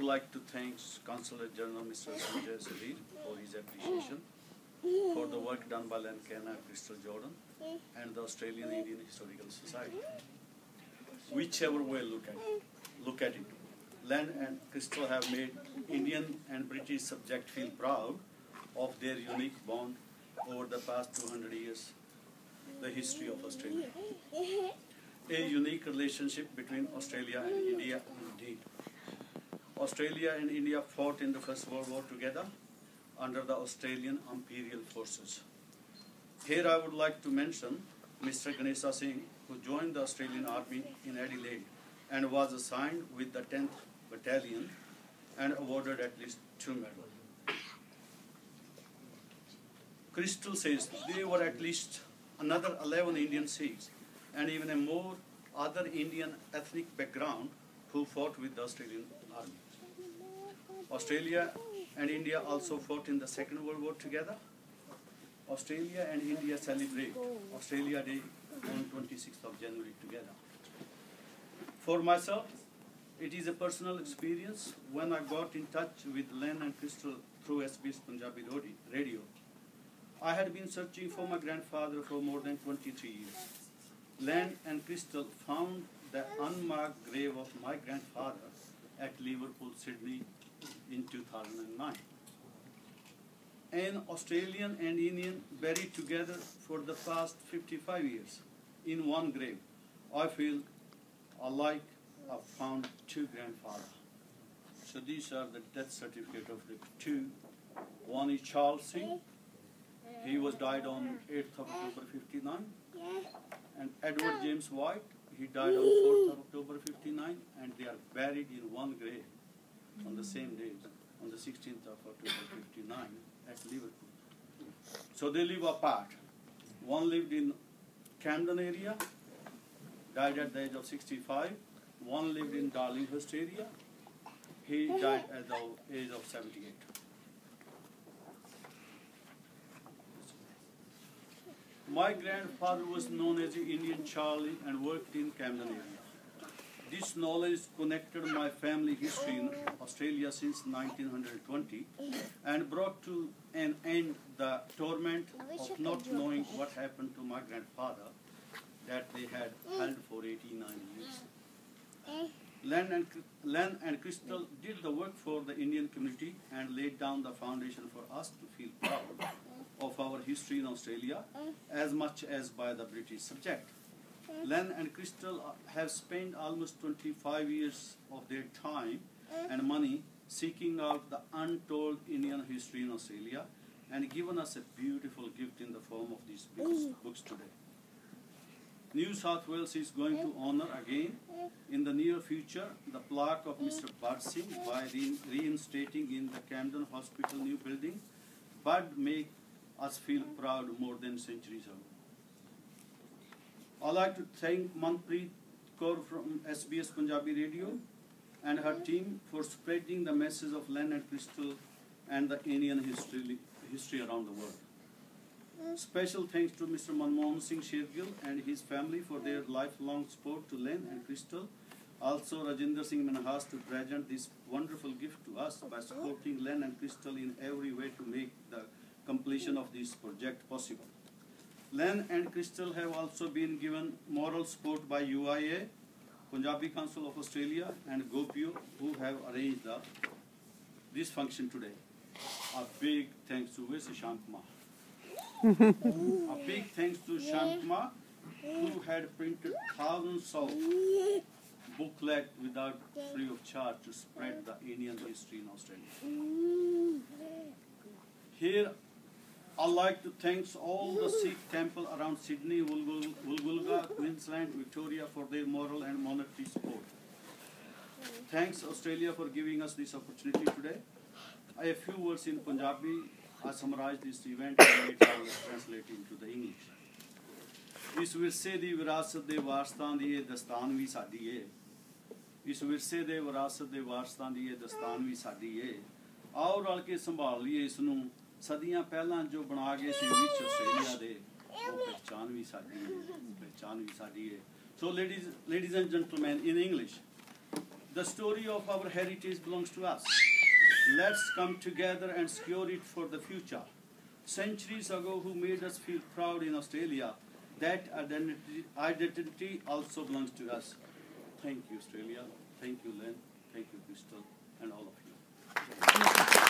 would like to thank Consulate General Mr. Singh for his appreciation for the work done by Len Kenna, Crystal Jordan, and the Australian Indian Historical Society. Whichever way look at it, Len and Crystal have made Indian and British subjects feel proud of their unique bond over the past 200 years, the history of Australia. A unique relationship between Australia and India indeed. Australia and India fought in the First World War together under the Australian Imperial Forces. Here I would like to mention Mr. Ganesha Singh, who joined the Australian Army in Adelaide and was assigned with the 10th Battalion and awarded at least 2 medals. Crystal says there were at least another 11 Indian Sikhs and even a more other Indian ethnic background who fought with the Australian Army. Australia and India also fought in the Second World War together. Australia and India celebrate Australia Day on 26th of January together. For myself, it is a personal experience when I got in touch with Len and Crystal through SBS Punjabi radio. I had been searching for my grandfather for more than 23 years. Len and Crystal found the unmarked grave of my grandfather at Liverpool, Sydney in 2009. An Australian and Indian buried together for the past 55 years in one grave. I feel alike I've found 2 grandfathers. So these are the death certificate of the 2. One is Charles Singh. He was died on 8th of October 59. And Edward James White, he died on 4th of October 59, and they are buried in one grave on the same day, on the 16th of October 59 at Liverpool. So they live apart. One lived in Camden area, died at the age of 65. One lived in Darlinghurst area. He died at the age of 78. My grandfather was known as the Indian Charlie and worked in Camden area. This knowledge connected my family history in Australia since 1920 and brought to an end the torment of not knowing what happened to my grandfather that they had held for 89 years. Len and Crystal did the work for the Indian community and laid down the foundation for us to feel proud of our history in Australia as much as by the British subject. Len and Crystal have spent almost 25 years of their time and money seeking out the untold Indian history in Australia and given us a beautiful gift in the form of these books today. New South Wales is going to honour again in the near future the plaque of Mr. Bud Singh by reinstating in the Camden Hospital new building. Bud make us feel proud more than centuries ago. I'd like to thank Manpreet Kaur from SBS Punjabi Radio and her team for spreading the message of Len and Crystal and the Indian history around the world. Special thanks to Mr. Manmohan Singh Shergill and his family for their lifelong support to Len and Crystal. Also Baljinder Singh Manhas to present this wonderful gift to us by supporting Len and Crystal in every way to make the completion of this project possible. Len and Crystal have also been given moral support by UIA, Punjabi Council of Australia and GoPio, who have arranged this function today. A big thanks to Sham Kumar. A big thanks to Sham Kumar, who had printed thousands of booklets without free of charge to spread the Indian history in Australia. Here, I'd like to thank all the Sikh temple around Sydney, Woolgoolga, Queensland, Victoria for their moral and monetary support. Thanks Australia for giving us this opportunity today. A few words in Punjabi. I summarized this event and later I will translate into the English. इस विरसे दी विरासत दे वारसां दी दस्तान भी साडी है. इस विरसे दे विरासत दे वारसां दी दस्तान भी साडी है. आओ रल के संभाल लईए इस नूं. सदियां पहलां जो बना गए सी विच आस्ट्रेलिया दे वो पहचान भी साडी है. So ladies and gentlemen, in English, The story of our heritage belongs to us. Let's come together and secure it for the future. Centuries ago, who made us feel proud in Australia, that identity also belongs to us. Thank you, Australia. Thank you, Len. Thank you, Crystal, and all of you.